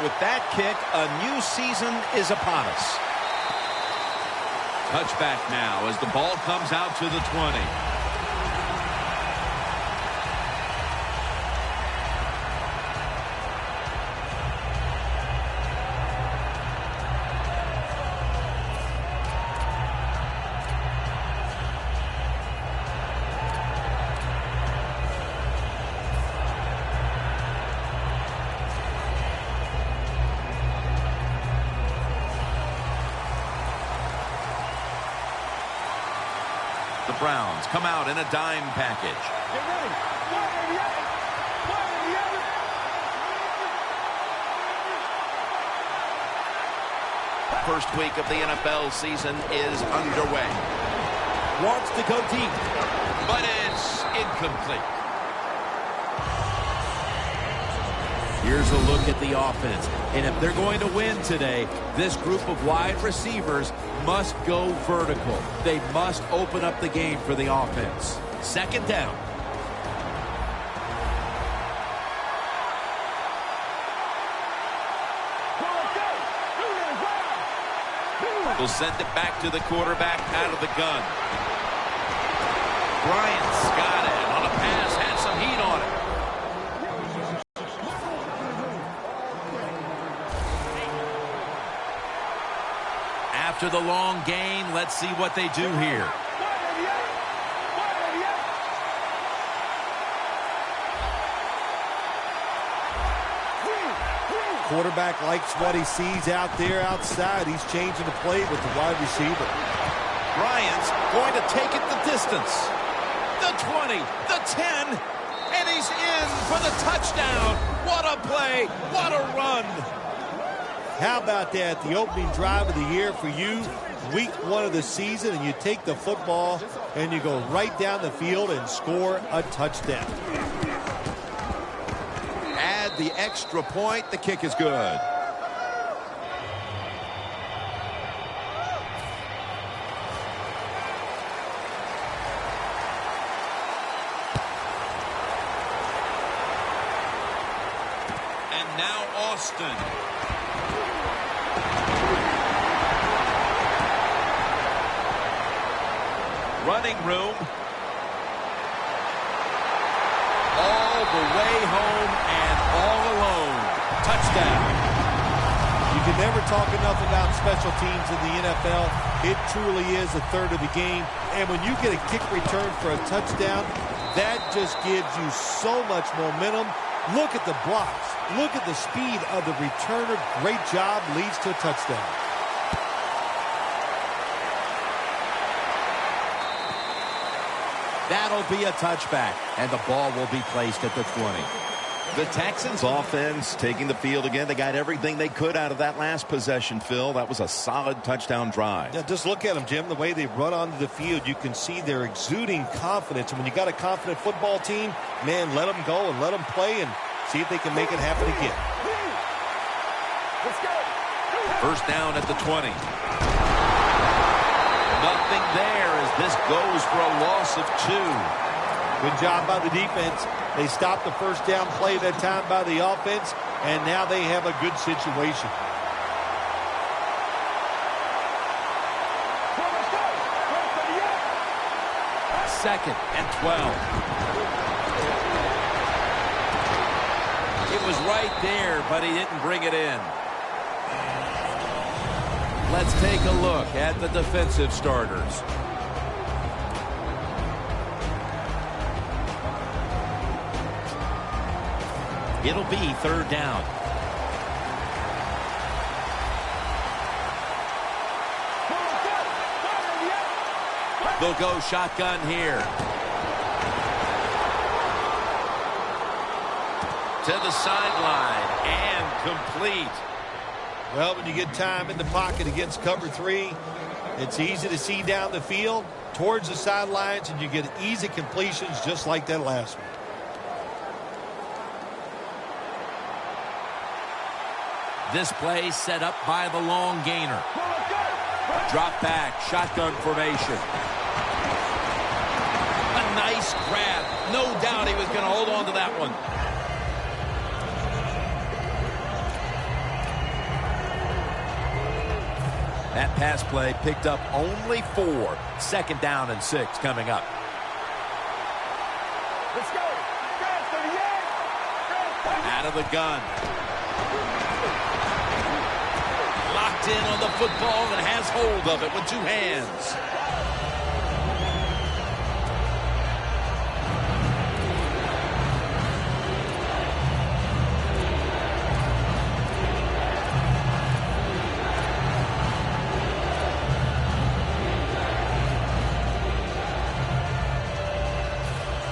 with that kick, a new season is upon us. Touchback now as the ball comes out to the 20. The Browns come out in a dime package. Get ready. First week of the NFL season is underway. Wants to go deep. But it's incomplete. Here's a look at the offense. And if they're going to win today, this group of wide receivers must go vertical. They must open up the game for the offense. Second down. We'll send it back to the quarterback out of the gun. Bryant's got it on a pass, had some heat on it. After the long gain, let's see what they do here. Quarterback likes what he sees out there outside. He's changing the play with the wide receiver. Bryant's going to take it the distance. The 20, the 10, and he's in for the touchdown. What a play, what a run. How about that? The opening drive of the year for you, week 1 of the season, and you take the football and you go right down the field and score a touchdown. Add the extra point, the kick is good. And now Austin. Running room. All the way home and all alone. Touchdown. You can never talk enough about special teams in the NFL. It truly is a third of the game. And when you get a kick return for a touchdown, that just gives you so much momentum. Look at the blocks. Look at the speed of the returner. Great job, leads to a touchdown. That'll be a touchback, and the ball will be placed at the 20. The Texans offense taking the field again. They got everything they could out of that last possession, Phil. That was a solid touchdown drive. Yeah, just look at them, Jim. The way they run onto the field, you can see they're exuding confidence. And when you got a confident football team, man, let them go and let them play and see if they can make it happen again. Let's go. First down at the 20. Nothing there as this goes for a loss of 2. Good job by the defense. They stopped the first down play that time by the offense, and now they have a good situation. Second and 12. It was right there, but he didn't bring it in. Let's take a look at the defensive starters. It'll be third down. They'll go shotgun here. To the sideline and complete. Well, when you get time in the pocket against cover 3, it's easy to see down the field towards the sidelines, and you get easy completions just like that last one. This play set up by the long gainer. Drop back, shotgun formation. A nice grab. No doubt he was going to hold on to that one. That pass play picked up only 4. Second down and 6 coming up. Let's go. Out of the gun. Locked in on the football and has hold of it with 2 hands.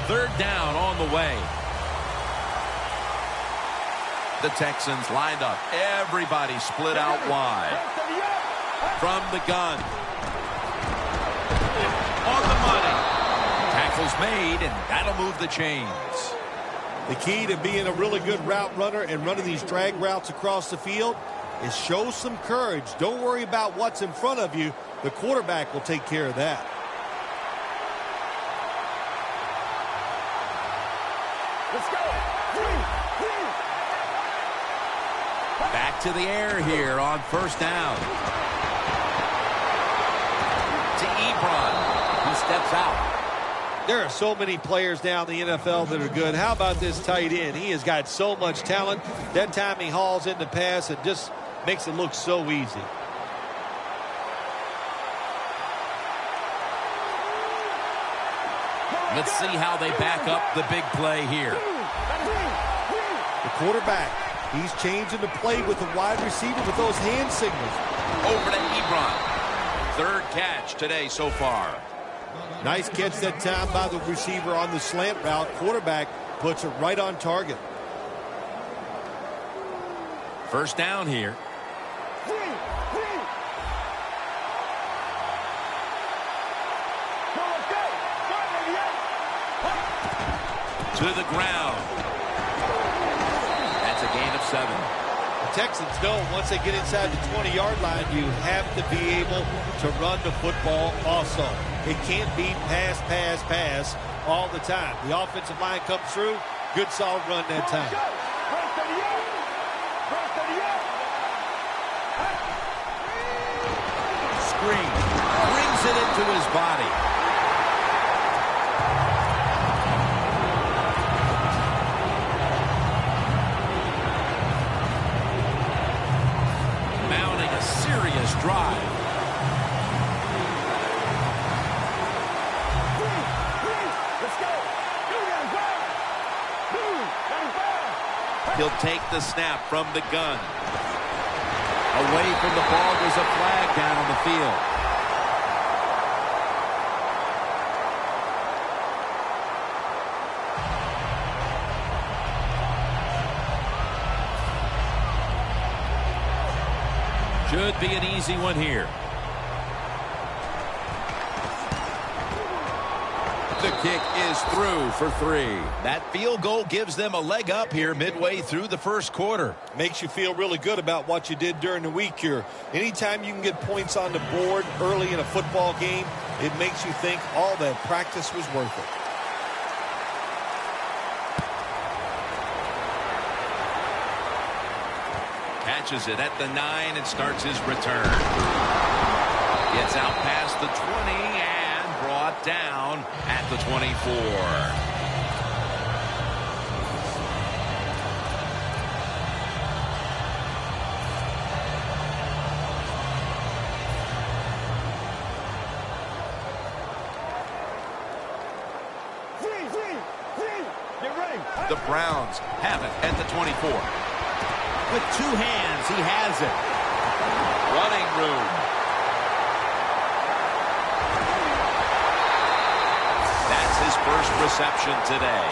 Third down on the way. The Texans lined up. Everybody split out wide. From the gun. On the money. Tackle's made, and that'll move the chains. The key to being a really good route runner and running these drag routes across the field is show some courage. Don't worry about what's in front of you. The quarterback will take care of that. Let's go. Back to the air here on first down. To Ebron, who steps out. There are so many players now in the NFL that are good. How about this tight end? He has got so much talent. That time he hauls in the pass, it just makes it look so easy. Let's see how they back up the big play here. The quarterback, he's changing the play with the wide receiver with those hand signals. Over to Ebron. Third catch today so far. Nice catch that time by the receiver on the slant route. Quarterback puts it right on target. First down here. To the ground. That's a gain of 7. The Texans know once they get inside the 20-yard line, you have to be able to run the football also. It can't be pass, pass, pass all the time. The offensive line comes through. Good, solid run that time. Screen. Brings it into his body. Serious drive. He'll take the snap from the gun. Away from the ball, there's a flag down on the field. Should be an easy one here. The kick is through for 3. That field goal gives them a leg up here midway through the first quarter. Makes you feel really good about what you did during the week here. Anytime you can get points on the board early in a football game, it makes you think all that practice was worth it. Catches it at the 9 and starts his return. Gets out past the 20 and brought down at the 24. The Browns have it at the 24. With 2 hands, he has it. Running room. That's his first reception today.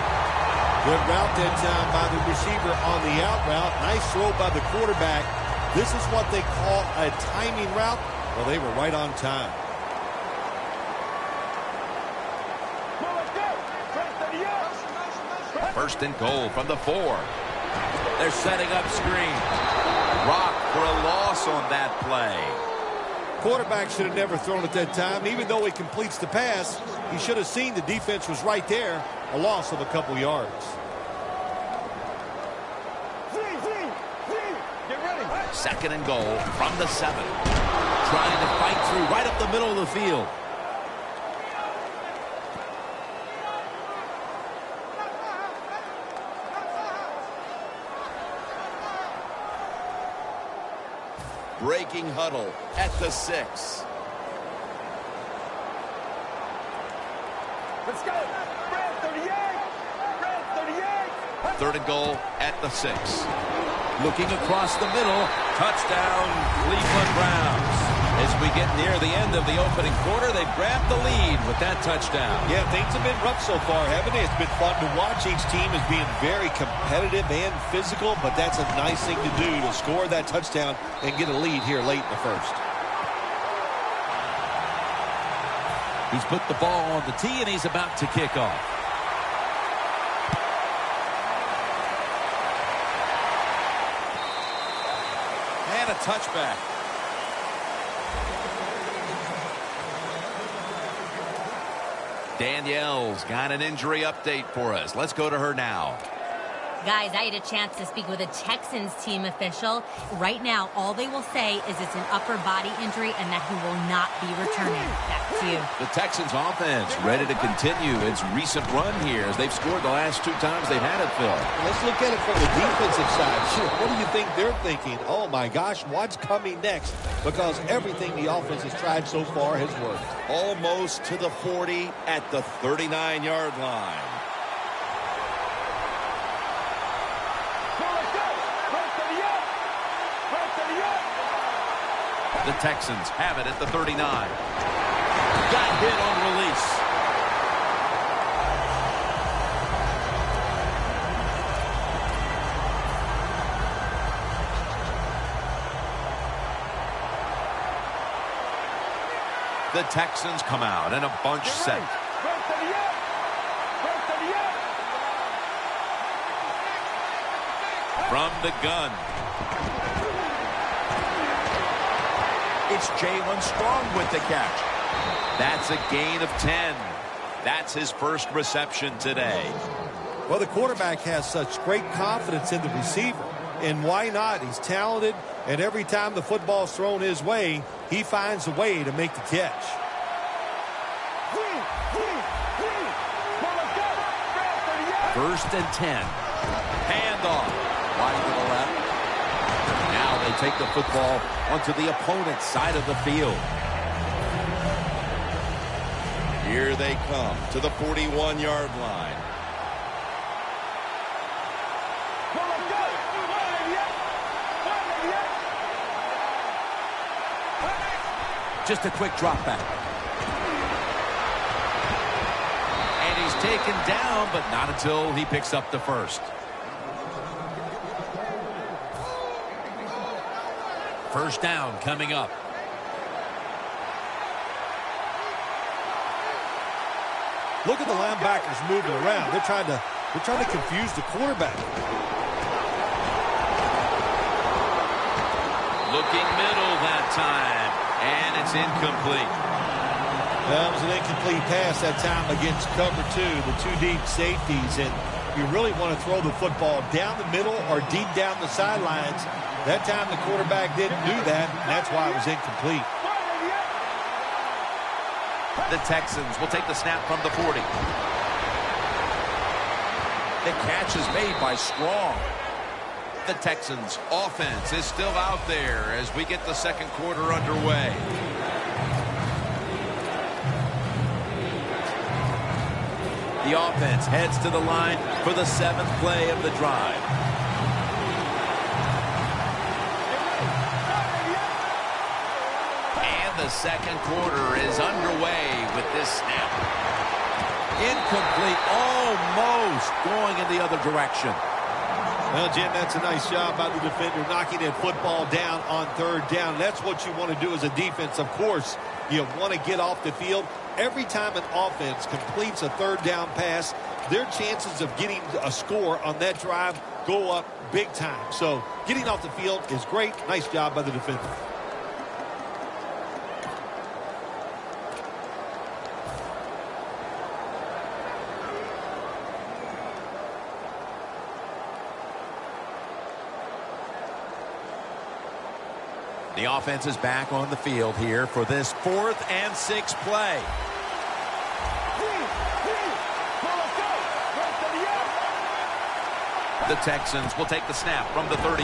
Good route that time by the receiver on the out route. Nice throw by the quarterback. This is what they call a timing route. Well, they were right on time. First and goal from the 4. They're setting up screen. Rock for a loss on that play. Quarterback should have never thrown it that time. Even though he completes the pass, he should have seen the defense was right there. A loss of a couple yards. Second and goal from the 7. trying to fight through right up the middle of the field. Breaking huddle at the 6. Let's go. Red 38. Red 38. 3rd and goal at the 6. Looking across the middle. Touchdown, Cleveland Browns. As we get near the end of the opening quarter, they've grabbed the lead with that touchdown. Yeah, things have been rough so far, haven't they? It's been fun to watch. Each team is being very competitive and physical, but that's a nice thing to do, to score that touchdown and get a lead here late in the first. He's put the ball on the tee, and he's about to kick off. And a touchback. Danielle's got an injury update for us. Let's go to her now. Guys, I had a chance to speak with a Texans team official. Right now, all they will say is it's an upper body injury and that he will not be returning. Back to you. The Texans offense ready to continue its recent run here as they've scored the last 2 times they've had it, Phil. Let's look at it from the defensive side. Sure, what do you think they're thinking? Oh, my gosh, what's coming next? Because everything the offense has tried so far has worked. Almost to the 40 at the 39-yard line. The Texans have it at the 39. Got hit on release. The Texans come out in a bunch set. From the gun. It's Jalen Strong with the catch. That's a gain of 10. That's his first reception today. Well, the quarterback has such great confidence in the receiver. And why not? He's talented, and every time the football's thrown his way, he finds a way to make the catch. First and 10. Handoff. Wide to the left. Now they take the football onto the opponent's side of the field. Here they come to the 41-yard line. Just a quick drop back. And he's taken down, but not until he picks up the first. First down coming up. Look at the linebackers moving around. They're trying to confuse the quarterback. Looking middle that time, and it's incomplete. That was an incomplete pass that time against cover 2, the 2 deep safeties, and you really want to throw the football down the middle or deep down the sidelines. That time the quarterback didn't do that, and that's why it was incomplete. The Texans will take the snap from the 40. The catch is made by Strong. The Texans offense is still out there as we get the second quarter underway. The offense heads to the line for the 7th play of the drive. And the second quarter is underway with this snap. Incomplete, almost going in the other direction. Well, Jim, that's a nice job by the defender knocking that football down on 3rd down. That's what you want to do as a defense. Of course, you want to get off the field. Every time an offense completes a 3rd down pass, their chances of getting a score on that drive go up big time. So getting off the field is great. Nice job by the defender. The offense is back on the field here for this 4th and 6 play. The Texans will take the snap from the 35.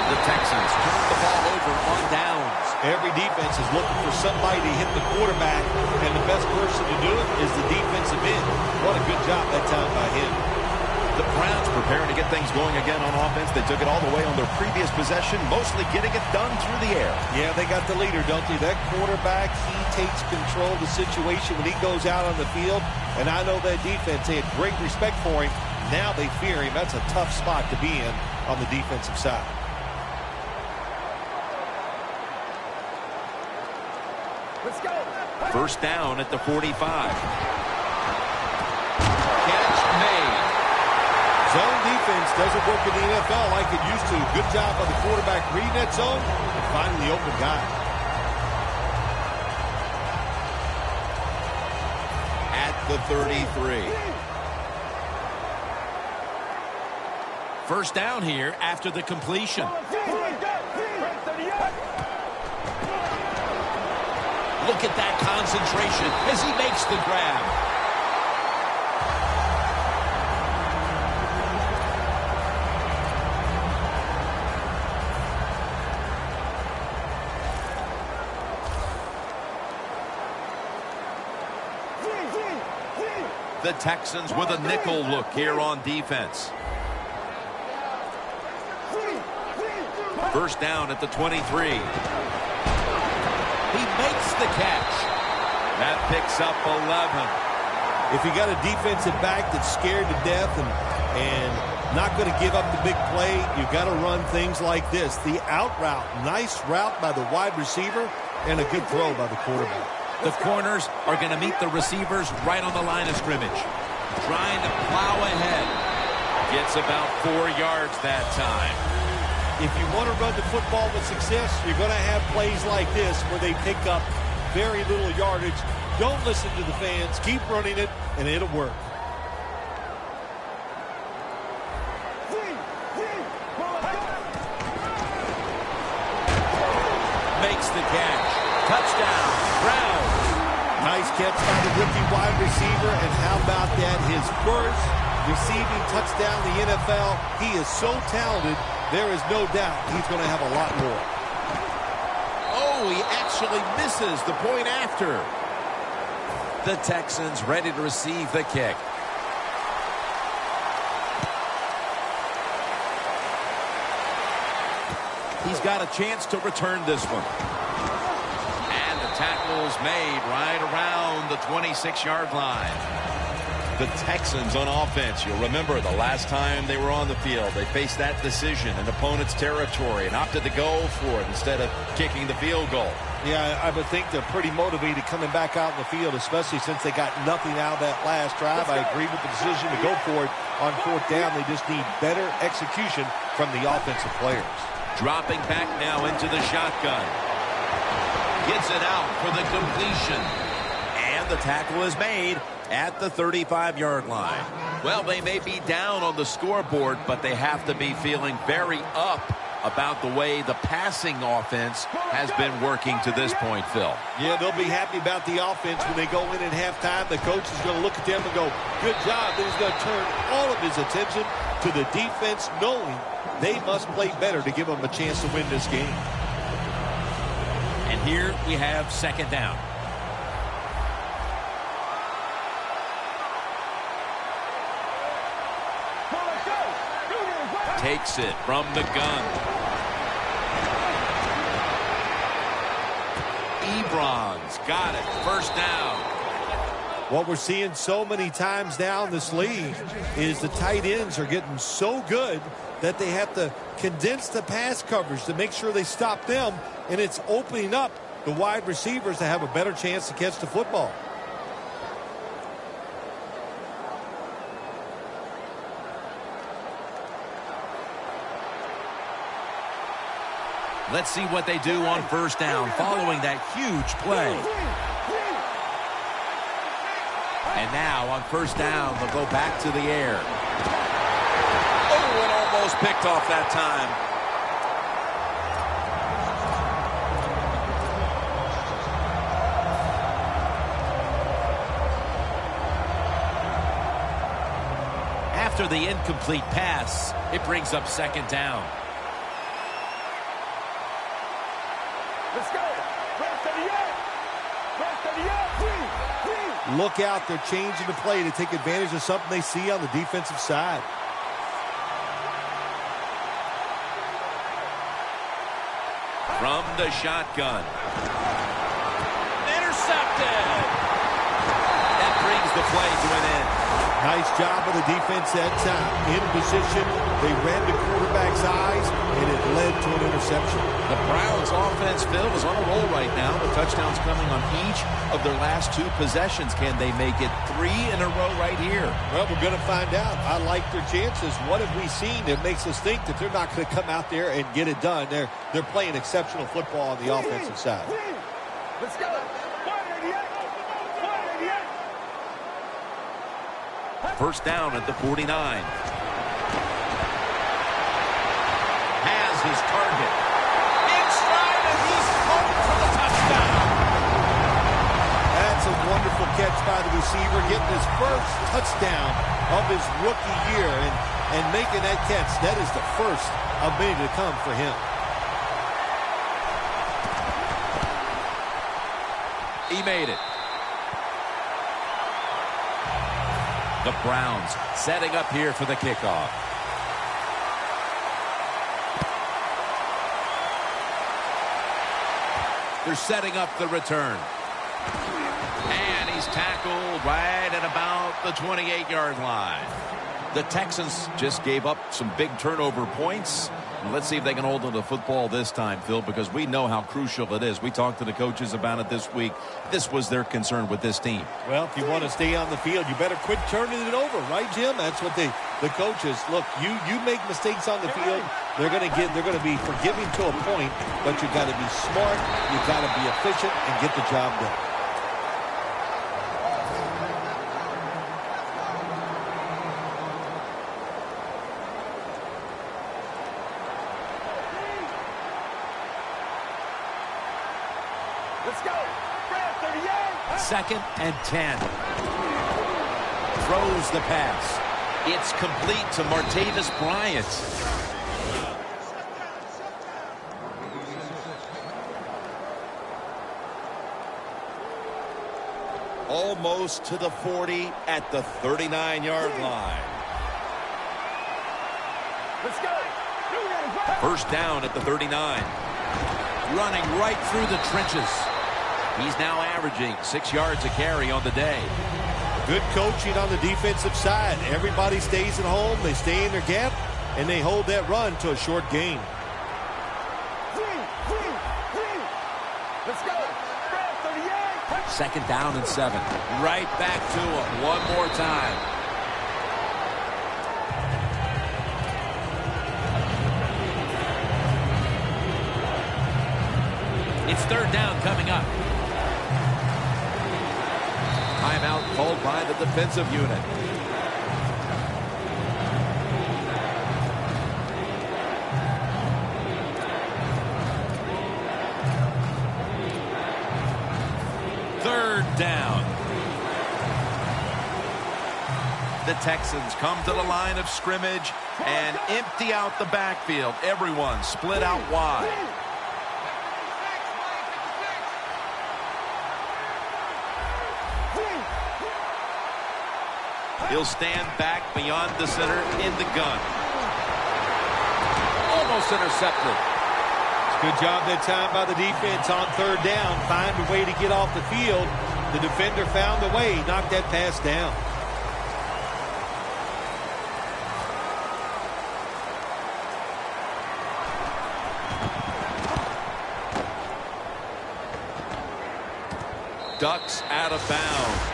The Texans turn the ball over on downs. Every defense is looking for somebody to hit the quarterback, and the best person to do it is the defensive end. What a good job that time by him. The Browns preparing to get things going again on offense. They took it all the way on their previous possession, mostly getting it done through the air. Yeah, they got the leader, don't they? That quarterback, he takes control of the situation when he goes out on the field, and I know that defense, they had great respect for him. Now they fear him. That's a tough spot to be in on the defensive side. Let's go. First down at the 45. Catch made. Zone defense doesn't work in the NFL like it used to. Good job by the quarterback reading that zone and finding the open guy. At the 33. First down here after the completion. Look at that concentration as he makes the grab. The Texans with a nickel look here on defense. First down at the 23. He makes the catch. That picks up 11. If you got a defensive back that's scared to death and not going to give up the big play, you've got to run things like this. The out route, nice route by the wide receiver, and a good throw by the quarterback. The corners are going to meet the receivers right on the line of scrimmage. Trying to plow ahead. Gets about 4 yards that time. If you want to run the football with success, you're going to have plays like this where they pick up very little yardage. Don't listen to the fans. Keep running it, and it'll work. Makes the catch. Touchdown, Browns. Nice catch by the rookie wide receiver, and how about that? His first receiving touchdown in the NFL. He is so talented. There is no doubt he's going to have a lot more. Oh, he actually misses the point after. The Texans ready to receive the kick. He's got a chance to return this one. And the tackle's made right around the 26-yard line. The Texans on offense, you'll remember the last time they were on the field, they faced that decision in opponent's territory and opted to go for it instead of kicking the field goal. Yeah, I would think they're pretty motivated coming back out in the field, especially since they got nothing out of that last drive. I agree with the decision to go for it on 4th down. They just need better execution from the offensive players. Dropping back now into the shotgun. Gets it out for the completion. And the tackle is made at the 35-yard line. Well, they may be down on the scoreboard, but they have to be feeling very up about the way the passing offense has been working to this point, Phil. Yeah, they'll be happy about the offense when they go in at halftime. The coach is going to look at them and go, good job. Then he's going to turn all of his attention to the defense, knowing they must play better to give them a chance to win this game. And here we have second down. Takes it from the gun. Ebron's got it. First down. What we're seeing so many times now in this league is the tight ends are getting so good that they have to condense the pass coverage to make sure they stop them, and it's opening up the wide receivers to have a better chance to catch the football. Let's see what they do on first down following that huge play. And now on first down, they'll go back to the air. Oh, and almost picked off that time. After the incomplete pass, it brings up second down. Let's go. Rest of the end. Rest of the end. Look out, they're changing the play to take advantage of something they see on the defensive side. From the shotgun. Intercepted. That brings the play to an end. Nice job of the defense that time. In position, they read the quarterback's eyes, and it led to an interception. The Browns offense, Phil, is on a roll right now. The touchdowns coming on each of their last 2 possessions. Can they make it 3 in a row right here? Well, we're going to find out. I like their chances. What have we seen that makes us think that they're not going to come out there and get it done? They're playing exceptional football on the offensive side. Let's go. First down at the 49. Has his target. In stride, and he's home for the touchdown. That's a wonderful catch by the receiver, getting his first touchdown of his rookie year and making that catch. That is the first of many to come for him. He made it. The Browns setting up here for the kickoff. They're setting up the return. And he's tackled right at about the 28-yard line. The Texans just gave up some big turnover points. Let's see if they can hold on to the football this time, Phil, because we know how crucial it is. We talked to the coaches about it this week. This was their concern with this team. Well, if you want to stay on the field, you better quit turning it over, right, Jim? That's what the coaches look. You make mistakes on the field, they're going to be forgiving to a point, but you got to be smart, you got to be efficient, and get the job done. Let's go. 38. Second and 10. Throws the pass. It's complete to Martavis Bryant. Almost to the 40 at the 39-yard line. Let's go. First down at the 39. Running right through the trenches. He's now averaging 6 yards a carry on the day. Good coaching on the defensive side. Everybody stays at home. They stay in their gap, and they hold that run to a short gain. Let's go. 38. Second down and 7. Right back to him one more time. It's third down coming up. Timeout called by the defensive unit. Third down. The Texans come to the line of scrimmage and empty out the backfield. Everyone split out wide. He'll stand back beyond the center in the gun. Almost intercepted. Good job that time by the defense on third down. Find a way to get off the field. The defender found a way. Knocked that pass down. Ducks out of bounds.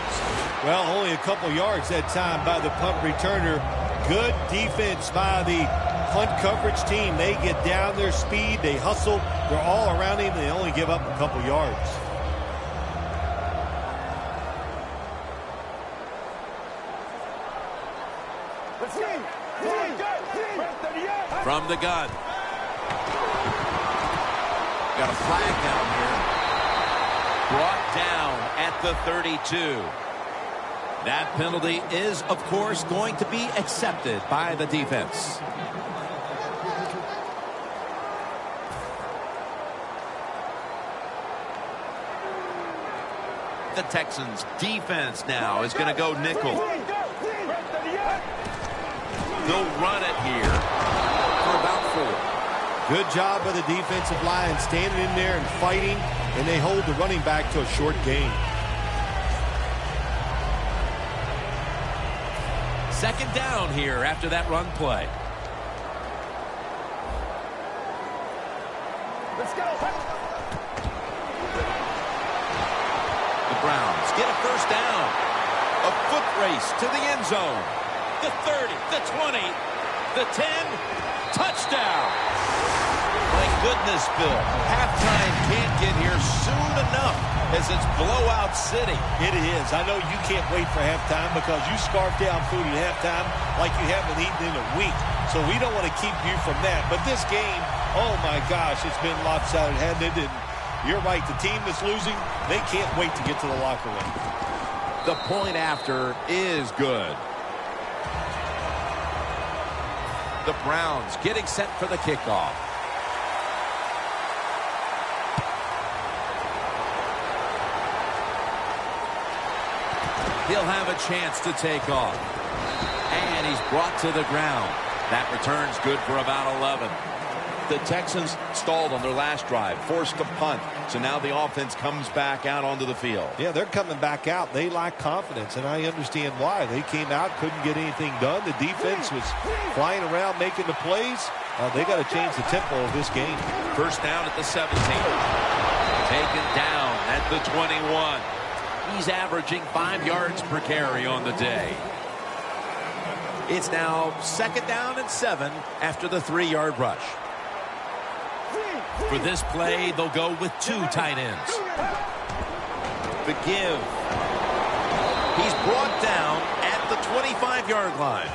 Well, only a couple yards that time by the punt returner. Good defense by the punt coverage team. They get down their speed. They hustle. They're all around him. They only give up a couple yards. From the gun. Got a flag down here. Brought down at the 32. That penalty is, of course, going to be accepted by the defense. The Texans defense now is going to go nickel. They'll run it here for about 4. Good job by the defensive line standing in there and fighting, and they hold the running back to a short gain. Second down here after that run play. Let's go. The Browns get a first down. A foot race to the end zone. The 30, the 20, the 10, touchdown. My goodness, Bill. Halftime can't get here soon enough as it's blowout city. It is. I know you can't wait for halftime because you scarf down food at halftime like you haven't eaten in a week. So we don't want to keep you from that. But this game, oh my gosh, it's been lopsided, hasn't it? And you're right, the team that's losing, they can't wait to get to the locker room. The point after is good. The Browns getting set for the kickoff. He'll have a chance to take off. And he's brought to the ground. That return's good for about 11. The Texans stalled on their last drive, forced a punt. So now the offense comes back out onto the field. Yeah, they're coming back out. They lack confidence, and I understand why. They came out, couldn't get anything done. The defense was flying around making the plays. They got to change the tempo of this game. First down at the 17. Taken down at the 21. He's averaging 5 yards per carry on the day. It's now second down and 7 after the 3-yard rush. For this play, they'll go with 2 tight ends. The give. He's brought down at the 25-yard line.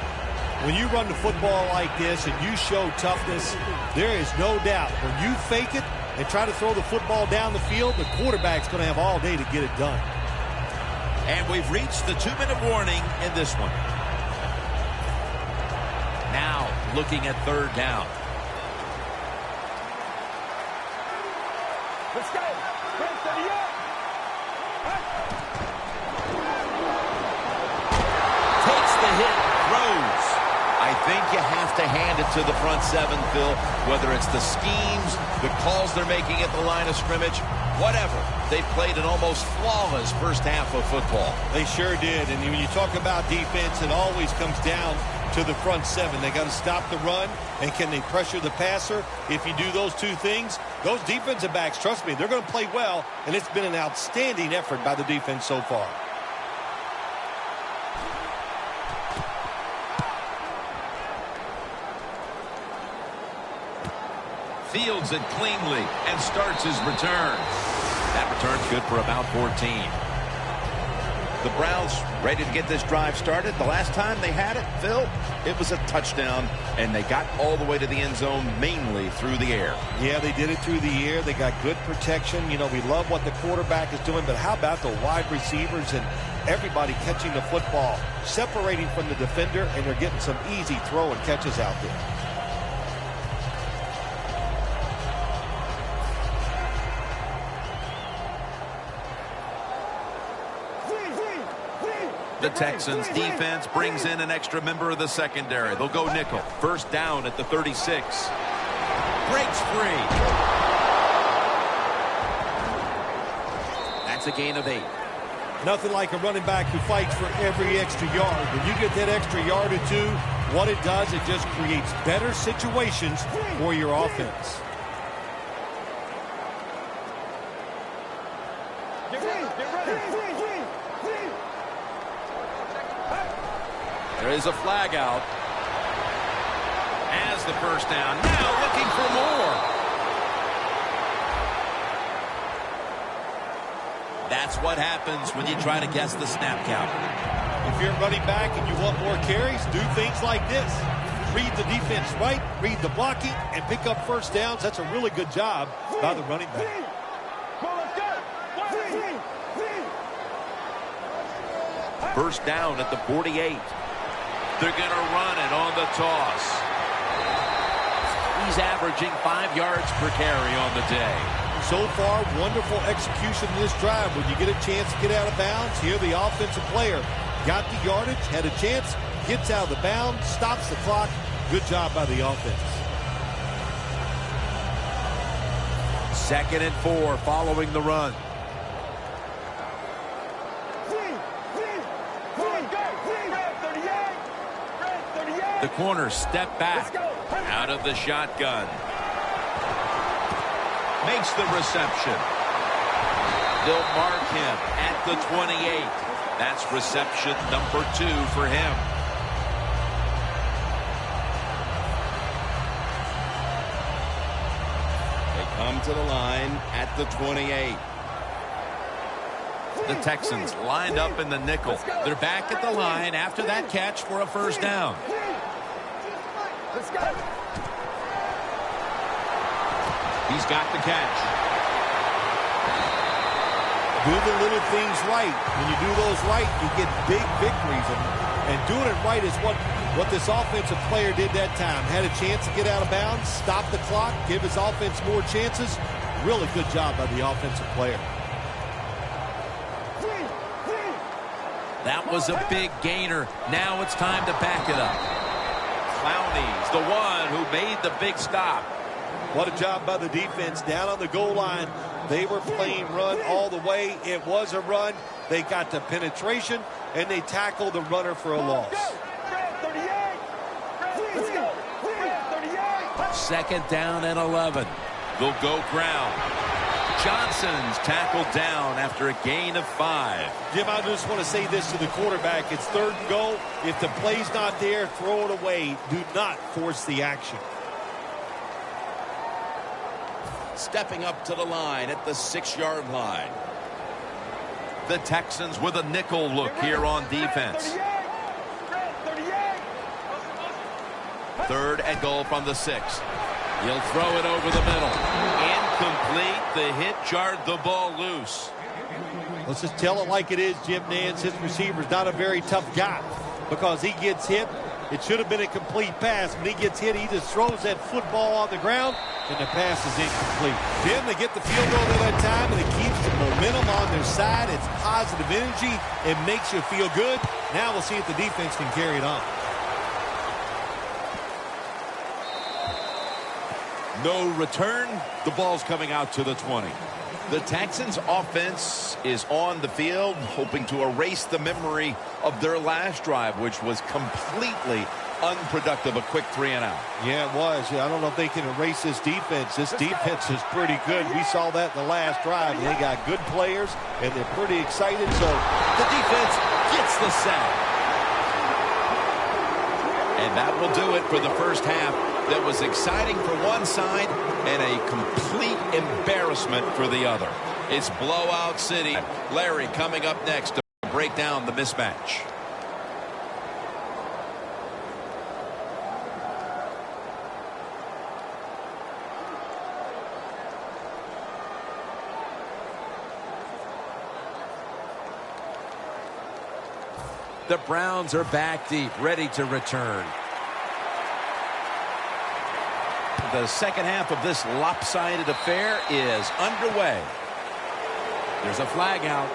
When you run the football like this and you show toughness, there is no doubt when you fake it and try to throw the football down the field, the quarterback's going to have all day to get it done. And we've reached the 2-minute warning in this one. Now looking at third down. Let's go. Takes the hit, throws. I think you have to hand it to the front 7, Phil. Whether it's the schemes, the calls they're making at the line of scrimmage, whatever. They played an almost flawless first half of football. They sure did. And when you talk about defense, it always comes down to the front 7. They got to stop the run, and can they pressure the passer? If you do those 2 things, those defensive backs, trust me, they're going to play well, and it's been an outstanding effort by the defense so far. Fields it cleanly and starts his return. That return's good for about 14. The Browns ready to get this drive started. The last time they had it, Phil, it was a touchdown, and they got all the way to the end zone mainly through the air. Yeah, they did it through the air. They got good protection. You know, we love what the quarterback is doing, but how about the wide receivers and everybody catching the football, separating from the defender, and they're getting some easy throw and catches out there. The Texans defense brings in an extra member of the secondary. They'll go nickel. First down at the 36. Breaks free. That's a gain of 8. Nothing like a running back who fights for every extra yard. When you get that extra yard or 2, what it does, it just creates better situations for your offense. There is a flag out. As the first down. Now looking for more. That's what happens when you try to guess the snap count. If you're running back and you want more carries, do things like this. Read the defense right, read the blocking, and pick up first downs. That's a really good job by the running back. First down at the 48. They're going to run it on the toss. He's averaging 5 yards per carry on the day. So far, wonderful execution in this drive. When you get a chance to get out of bounds, here the offensive player got the yardage, had a chance, gets out of the bounds, stops the clock. Good job by the offense. 2nd and 4 following the run. The corner step back out of the shotgun. Makes the reception. They'll mark him at the 28. That's reception number 2 for him. They come to the line at the 28. The Texans lined up in the nickel. They're back at the line after that catch for a first down. Let's go. He's got the catch. Do the little things right. When you do those right, you get big victories. And doing it right is what this offensive player did that time. Had a chance to get out of bounds, stop the clock, give his offense more chances. Really good job by the offensive player. That was a big gainer. Now it's time to back it up. Clowney's the one who made the big stop. What a job by the defense down on the goal line. They were playing run all the way. It was a run. They got the penetration, and they tackled the runner for a loss. 2nd down and 11. They'll go ground. Johnson's tackled down after a gain of 5. Jim, I just want to say this to the quarterback. It's 3rd and goal. If the play's not there, throw it away. Do not force the action. Stepping up to the line at the 6-yard line. The Texans with a nickel look here on defense. 3rd and goal from the 6. He'll throw it over the middle. Incomplete. The hit jarred the ball loose. Let's just tell it like it is, Jim Nance. His receiver's not a very tough guy because he gets hit. It should have been a complete pass. When he gets hit, he just throws that football on the ground, and the pass is incomplete. Jim, they get the field goal at that time, and it keeps the momentum on their side. It's positive energy. It makes you feel good. Now we'll see if the defense can carry it on. No return. The ball's coming out to the 20. The Texans offense is on the field, hoping to erase the memory of their last drive, which was completely unproductive, a quick 3 and out. Yeah, it was. I don't know if they can erase this defense. This defense is pretty good. We saw that in the last drive. They got good players, and they're pretty excited. So the defense gets the sack. And that will do it for the first half. That was exciting for one side and a complete embarrassment for the other. It's blowout city. Larry coming up next to break down the mismatch. The Browns are back deep, ready to return. The second half of this lopsided affair is underway. There's a flag out.